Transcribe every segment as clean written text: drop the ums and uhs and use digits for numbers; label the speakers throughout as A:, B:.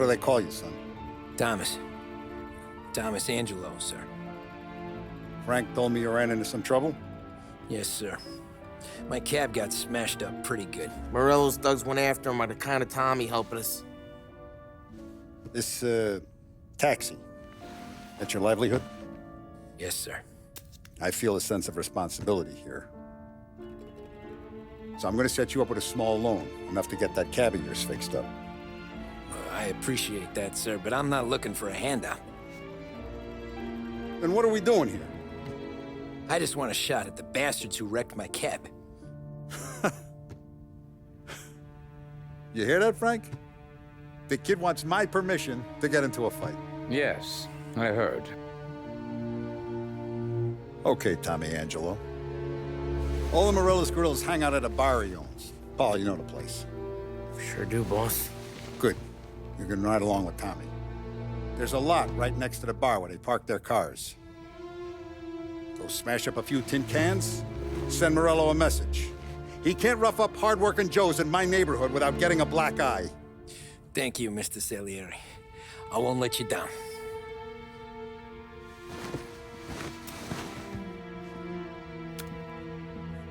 A: What do they call you, son?
B: Thomas. Thomas Angelo, sir.
A: Frank told me you ran into some trouble?
B: Yes, sir. My cab got smashed up pretty good.
C: Morello's thugs went after him by the kind of Tommy helping us.
A: This, taxi, that's your livelihood?
B: Yes, sir.
A: I feel a sense of responsibility here. So I'm gonna set you up with a small loan, enough to get that cab of yours fixed up.
B: I appreciate that, sir, but I'm not looking for a handout.
A: Then what are we doing here?
B: I just want a shot at the bastards who wrecked my cab.
A: You hear that, Frank? The kid wants my permission to get into a fight.
D: Yes, I heard.
A: Okay, Tommy Angelo. All the Morello's grills hang out at a bar he owns. Paul, you know the place.
C: Sure do, boss.
A: Good. You can ride along with Tommy. There's a lot right next to the bar where they park their cars. Go smash up a few tin cans, send Morello a message. He can't rough up hard-working Joes in my neighborhood without getting a black eye.
B: Thank you, Mr. Salieri. I won't let you down.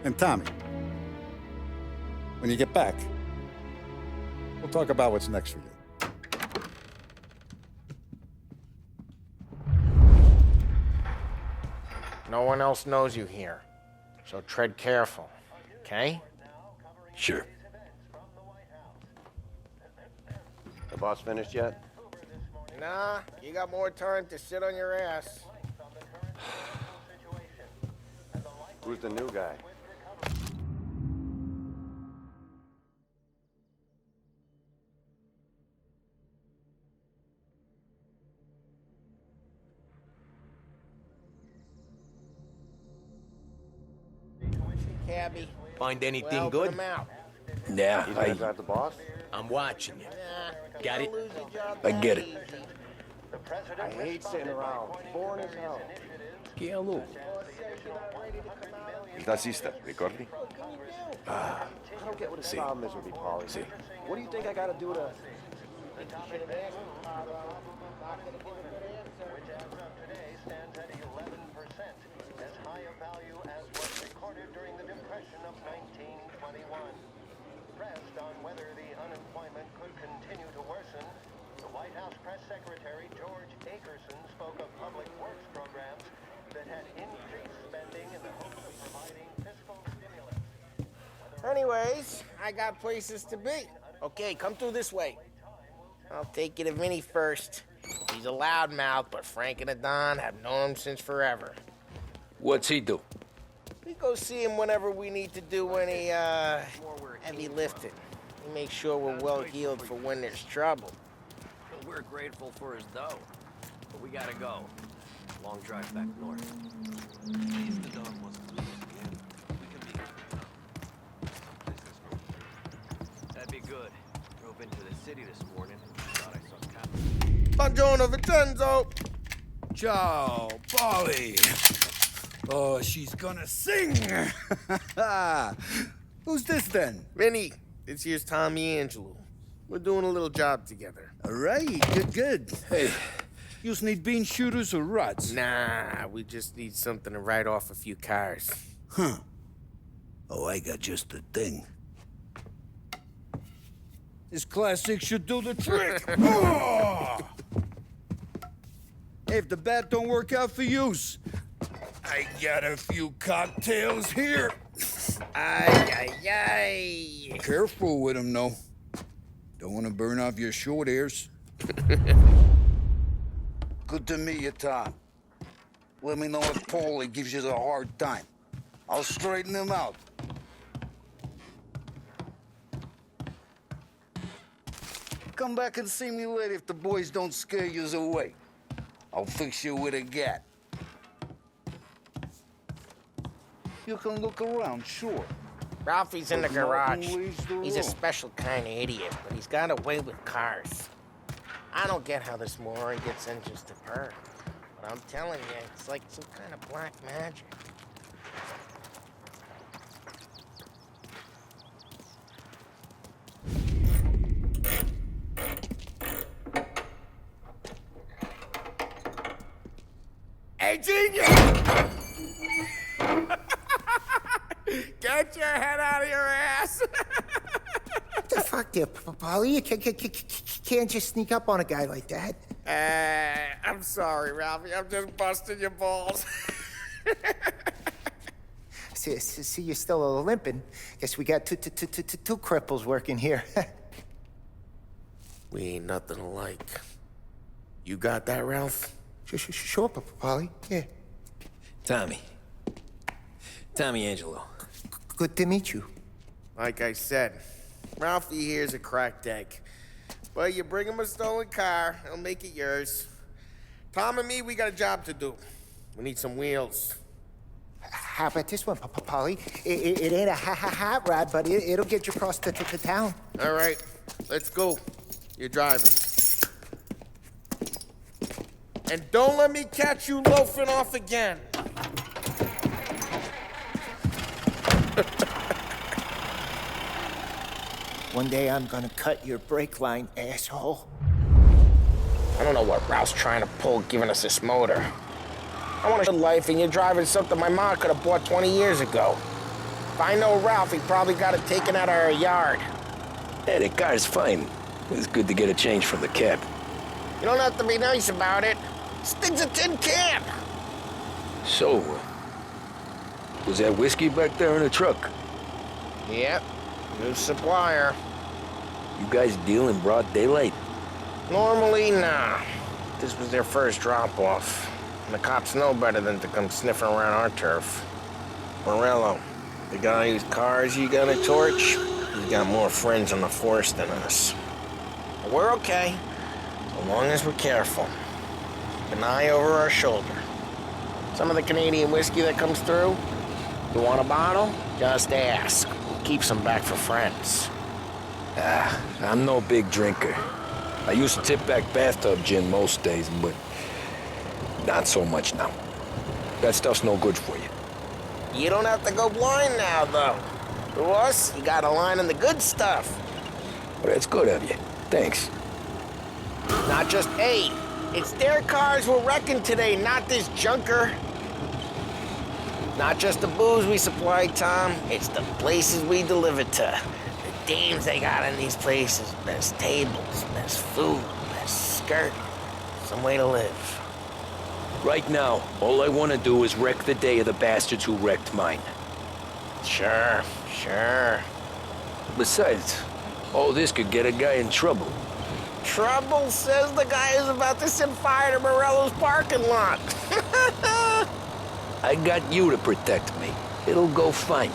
A: And Tommy, when you get back, we'll talk about what's next for you.
C: No one else knows you here, so tread careful, okay?
B: Sure.
E: The boss finished yet?
C: Nah, you got more time to sit on your ass.
E: Who's the new guy?
C: Cabbie.
F: Find anything
C: Well,
F: good?
C: put him out.
B: Yeah,
E: You guys got the boss?
F: I'm watching you.
C: Nah,
F: Got it?
C: lose your job
B: I
C: that
B: get it.
C: easy.
E: I hate sitting around. Boring as hell.
F: Che allora?
E: Il tassista, ricordi? I don't get what his problem is with me, Paulie.
F: Sì.
E: What do you think I gotta do to...
G: Pressed on whether the unemployment could continue to worsen, the White House Press Secretary George Akerson spoke of public works programs that had increased spending in the hopes of providing fiscal stimulus.
C: Anyways, I got places to be. Okay, come through this way. I'll take you to Vinny first. He's a loudmouth, but Frank and the Don have known him since forever.
B: What's he do?
C: We go see him whenever we need to do any, heavy lifting. We make sure we're well heeled for when there's trouble.
F: We're grateful for his dough, but we gotta go. Long drive back north. Please, the dog wants to lose again. We can be. That'd be good. Drove into the city this morning. Thought I saw cops.
C: Buongiorno, Vincenzo!
H: Ciao, Paulie. Oh, she's gonna sing. Who's this then?
C: Vinny, this here's Tommy Angelo. We're doing a little job together.
H: All right, good. Hey, you need bean shooters or rods?
C: Nah, we just need something to write off a few cars.
H: Huh. Oh, I got just the thing. This classic should do the trick. Oh! Hey, if the bat don't work out for yous, I got a few cocktails here.
C: Ay, ay, ay.
H: Careful with them, though. Don't want to burn off your short hairs. Good to meet you, Tom. Let me know if Paulie gives you a hard time. I'll straighten him out. Come back and see me later if the boys don't scare yous away. I'll fix you with a gat. You can look around, sure.
C: Ralphie's in the garage.
H: Always the
C: He's a
H: road.
C: special kind of idiot, but he's got a way with cars. I don't get how this moron gets engines to purr. But I'm telling you, it's like some kind of black magic. Hey, genius! Get your head out of your ass!
I: What the fuck there, Paulie? You can't just sneak up on a guy like that.
C: I'm sorry, Ralphie. I'm just busting your balls.
I: See, you're still limping. Guess we got two cripples working here.
C: We ain't nothing alike. You got that, Ralph?
I: Sure, Paulie. Yeah.
B: Tommy Angelo.
I: Good to meet you.
C: Like I said, Ralphie here's a cracked egg. But you bring him a stolen car, he'll make it yours. Tom and me, we got a job to do. We need some wheels.
I: How about this one, Paulie? It ain't a hot rod, but it'll get you across to town.
C: All right, let's go. You're driving. And don't let me catch you loafing off again.
I: One day I'm gonna cut your brake line, asshole.
C: I don't know what Ralph's trying to pull giving us this motor. I want a good life, and you're driving something my mom could have bought 20 years ago. If I know Ralph, he probably got it taken out of our yard.
B: Hey, the car's fine. It's good to get a change from the cab.
C: You don't have to be nice about it. This thing's a tin can.
B: So, was that whiskey back there in the truck?
C: Yep, new supplier.
B: You guys deal in broad daylight?
C: Normally, nah. This was their first drop-off. And the cops know better than to come sniffing around our turf. Morello, the guy whose cars you got a torch, he's got more friends on the force than us. But we're okay, so long as we're careful. An eye over our shoulder. Some of the Canadian whiskey that comes through, you want a bottle? Just ask. We'll keep some back for friends.
B: I'm no big drinker. I used to tip back bathtub gin most days, but not so much now. That stuff's no good for you.
C: You don't have to go blind now, though. To us, you got a line on the good stuff.
B: Well, that's good of you. Thanks.
C: Not just, hey, it's their cars we're wrecking today, not this junker. Not just the booze we supply, Tom. It's the places we deliver to. The dames they got in these places. Best tables, best food, best skirt. Some way to live.
B: Right now, all I want to do is wreck the day of the bastards who wrecked mine.
C: Sure.
B: Besides, all this could get a guy in trouble.
C: Trouble, says the guy who's about to set fire to Morello's parking lot.
B: I got you to protect me. It'll go fine.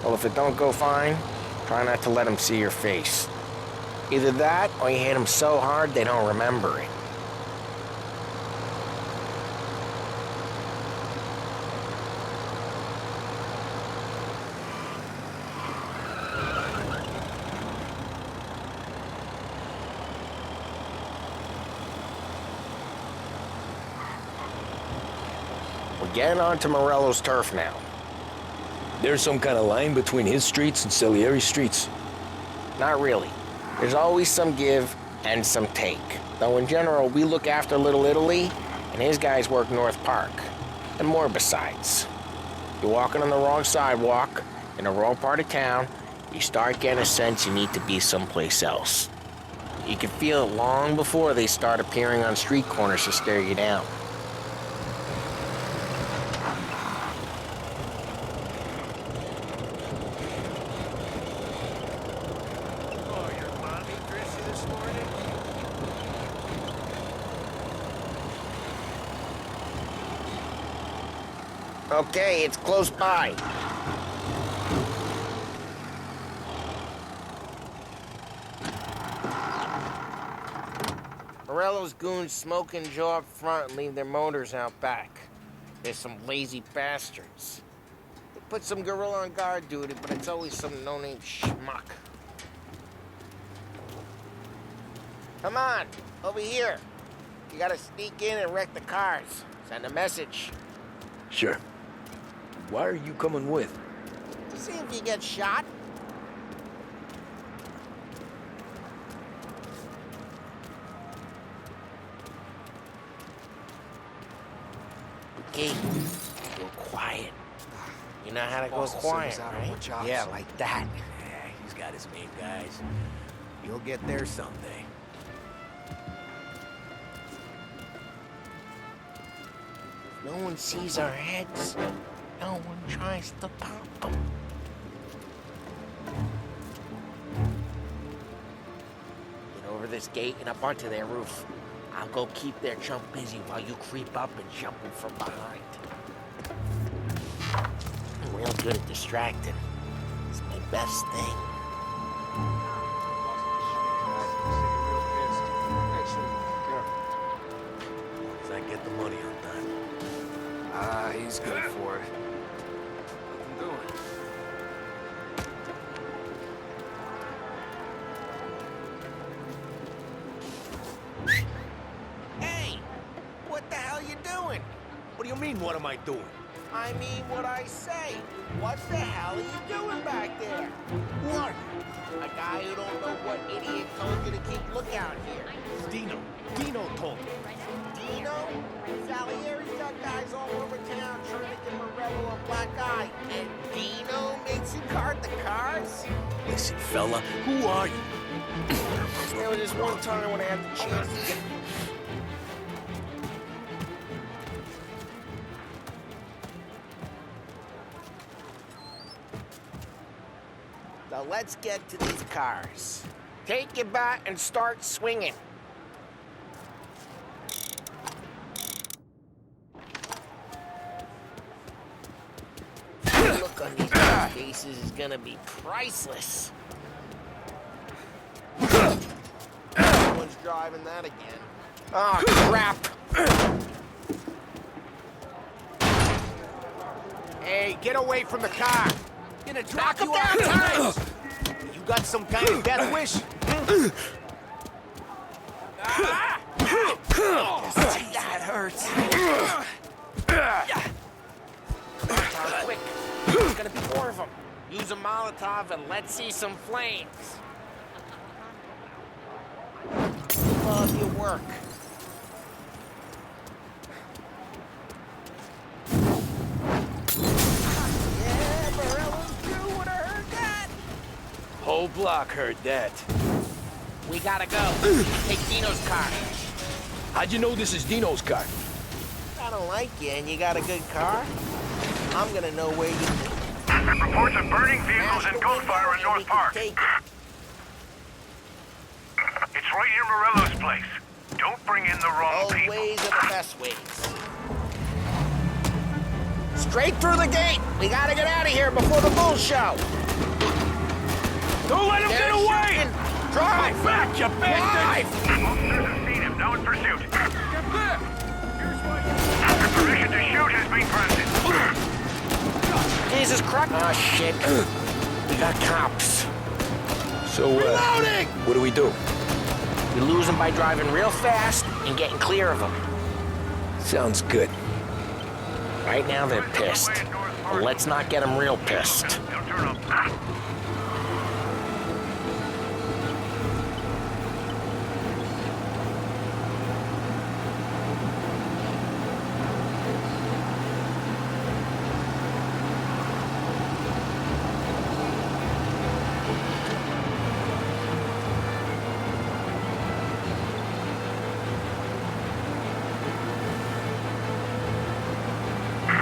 C: Well, if it don't go fine, try not to let them see your face. Either that, or you hit them so hard they don't remember it. We're getting onto Morello's turf now.
B: There's some kind of line between his streets and Salieri's streets.
C: Not really. There's always some give and some take. Though in general, we look after Little Italy, and his guys work North Park. And more besides. You're walking on the wrong sidewalk, in the wrong part of town, you start getting a sense you need to be someplace else. You can feel it long before they start appearing on street corners to stare you down. Okay, it's close by. Morello's goons smoke and jaw up front and leave their motors out back. They're some lazy bastards. They put some gorilla on guard duty, but it's always some no-name schmuck. Come on, over here. You gotta sneak in and wreck the cars. Send a message.
B: Sure. Why are you coming with?
C: To see if you get shot. gate. Go quiet. You know how to go quiet, right? Yeah, like that.
F: Yeah, he's got his main guys. You'll get there someday.
C: No one sees our heads. No one tries to pop them. Get over this gate and up onto their roof. I'll go keep their chump busy while you creep up and jump him from behind. I'm real good at distracting. It's my best thing.
F: As I get the money, I'm done.
B: Ah, he's good for it.
D: Nothing doing.
C: Hey! What the hell you doing?
F: What do you mean, what am I doing?
C: I mean what I say. What the hell are you doing back there?
F: What?
C: A guy who don't know what idiot told you to keep lookout here.
F: Dino. Dino told me.
C: Dino? Salieri's got guys all over town trying to get Morello a black eye. And Dino makes you card the cars?
F: Listen, fella, who are you?
C: There was this one time when I had the chance to get... Now let's get to these cars. Take your bat and start swinging. The look on these guys' faces is gonna be priceless. Someone's driving that again. Oh, crap!
F: Hey, get away from the car! Gonna drop you
C: Knock him down, Terrence!
F: You got some kind of death wish?
C: That hurts. Come on, Tom, quick. There's gonna be more of them. Use a Molotov and let's see some flames. Love your work. Yeah, Morello's crew would have heard that.
B: Whole block heard that.
C: We gotta go. Take Dino's car.
B: How'd you know this is Dino's car?
C: I don't like you and you got a good car. I'm gonna know where you live.
G: Reports of burning vehicles and gunfire in North Park.
C: Take it.
G: It's right near Morello's place. Don't bring in the wrong
C: Old
G: people.
C: ways are the best ways. Straight through the gate. We gotta get out of here before the bull show.
B: Don't let him get away!
C: Shooting. Drive!
B: Back, you bastard!
C: Drive!
G: Officers have seen him, now in pursuit.
B: Get back!
G: Permission to shoot has been granted.
C: Jesus Christ! Oh, shit. We got cops.
B: So, what do we do?
C: We lose them by driving real fast and getting clear of them.
B: Sounds good.
C: Right now they're pissed. But let's not get them real pissed.
G: They'll turn up.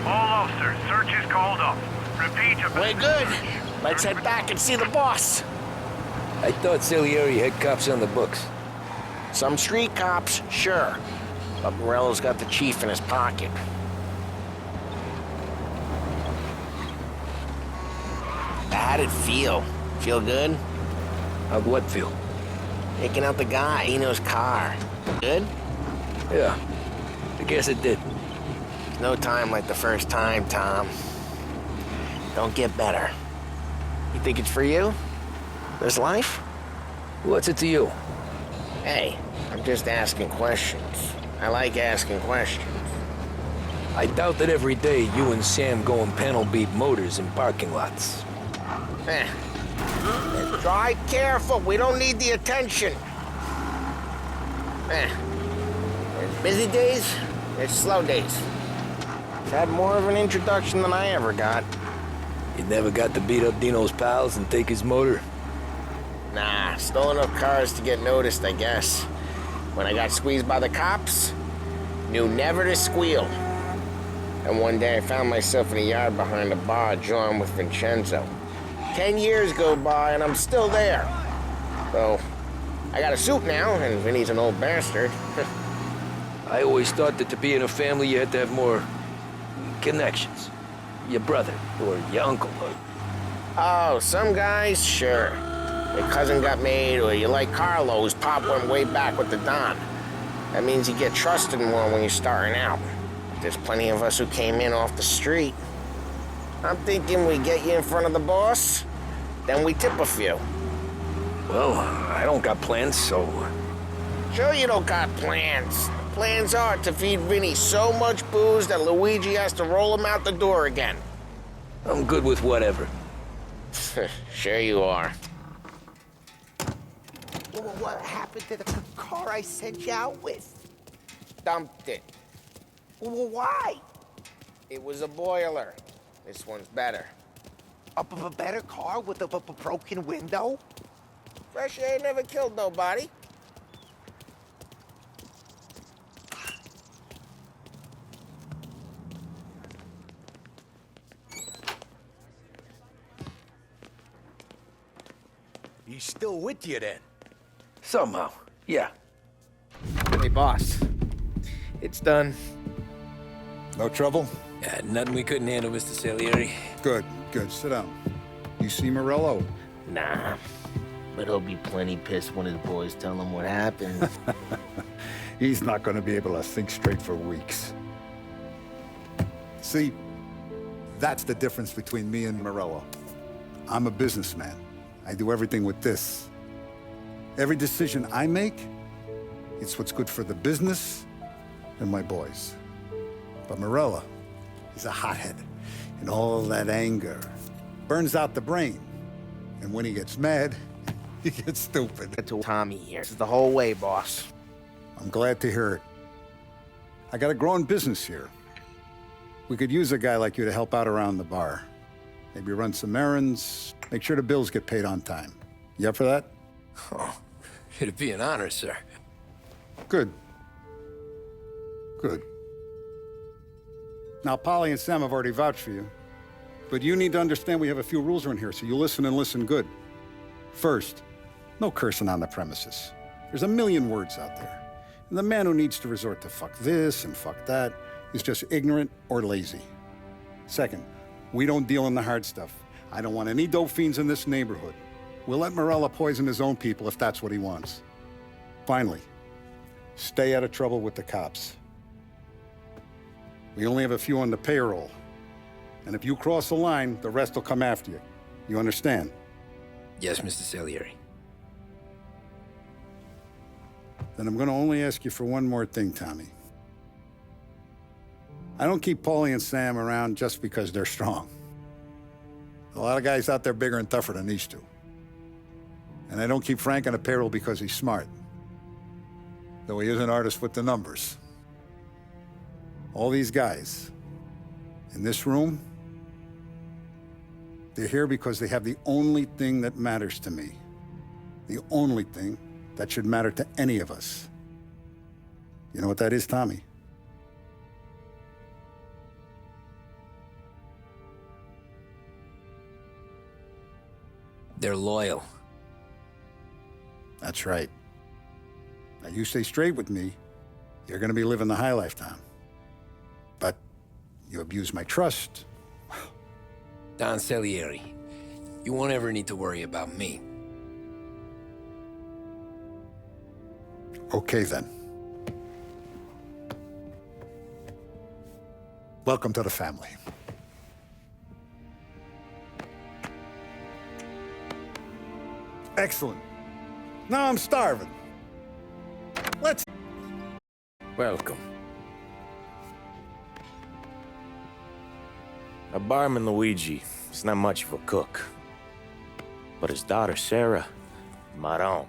G: All officers, search is called off. Repeat.
C: We're good. Let's head back and see the boss.
B: I thought Salieri had cops on the books.
C: Some street cops, sure. But Morello's got the chief in his pocket. How'd it feel? Feel good?
B: How'd what feel?
C: Taking out the guy, Eno's car. Good?
B: Yeah, I guess it did.
C: No time like the first time, Tom. Don't get better. You think it's for you? This life?
B: What's it to you?
C: Hey, I'm just asking questions. I like asking questions.
B: I doubt that every day you and Sam go and panel beat motors in parking lots.
C: Drive careful. We don't need the attention. There's busy days, there's slow days. He's had more of an introduction than I ever got.
B: You never got to beat up Dino's pals and take his motor?
C: Nah, stole enough cars to get noticed, I guess. When I got squeezed by the cops, knew never to squeal. And one day I found myself in a yard behind a bar drawing with Vincenzo. 10 years go by and I'm still there. So, I got a suit now, and Vinny's an old bastard.
B: I always thought that to be in a family you had to have more connections. Your brother, or your uncle, or...
C: Oh, some guys, sure. Your cousin got made, or you like Carlo's, Pop went way back with the Don. That means you get trusted more when you're starting out. There's plenty of us who came in off the street. I'm thinking we get you in front of the boss, then we tip a few.
B: Well, I don't got plans, so...
C: Sure you don't got plans. Plans are to feed Vinny so much booze that Luigi has to roll him out the door again.
B: I'm good with whatever.
C: Sure you are.
I: What happened to the car I sent you out with?
C: Dumped it.
I: Why?
C: It was a boiler. This one's better.
I: A better car with a broken window?
C: Fresh air never killed nobody.
J: He's still with you then?
B: Somehow, yeah.
C: Hey, boss. It's done.
A: No trouble?
B: Yeah, nothing we couldn't handle, Mr. Salieri.
A: Good, good. Sit down. You see Morello?
C: Nah. But he'll be plenty pissed when his boys tell him what happened.
A: He's not going to be able to think straight for weeks. See, that's the difference between me and Morello. I'm a businessman. I do everything with this. Every decision I make, it's what's good for the business and my boys. But Morello, he's a hothead. And all that anger burns out the brain. And when he gets mad, he gets stupid.
C: That's Tommy here. This is the whole way, boss.
A: I'm glad to hear it. I got a growing business here. We could use a guy like you to help out around the bar. Maybe run some errands, make sure the bills get paid on time. You up for that?
B: Oh, it'd be an honor, sir.
A: Good. Good. Now, Paulie and Sam have already vouched for you. But you need to understand we have a few rules around here, so you listen and listen good. First, no cursing on the premises. There's a million words out there. And the man who needs to resort to fuck this and fuck that is just ignorant or lazy. Second, we don't deal in the hard stuff. I don't want any dope fiends in this neighborhood. We'll let Morello poison his own people if that's what he wants. Finally, stay out of trouble with the cops. We only have a few on the payroll. And if you cross the line, the rest will come after you. You understand?
B: Yes, Mr. Salieri.
A: Then I'm going to only ask you for one more thing, Tommy. I don't keep Paulie and Sam around just because they're strong. A lot of guys out there bigger and tougher than these two. And I don't keep Frank on the payroll because he's smart. Though he is an artist with the numbers. All these guys in this room, they're here because they have the only thing that matters to me. The only thing that should matter to any of us. You know what that is, Tommy?
B: They're loyal.
A: That's right. Now, you stay straight with me, you're gonna be living the high life, Tom. But you abuse my trust.
B: Don Salieri, you won't ever need to worry about me.
A: Okay, then. Welcome to the family. Excellent. Now I'm starving. Let's...
E: Welcome. A barman Luigi is not much of a cook. But his daughter Sarah, Maron.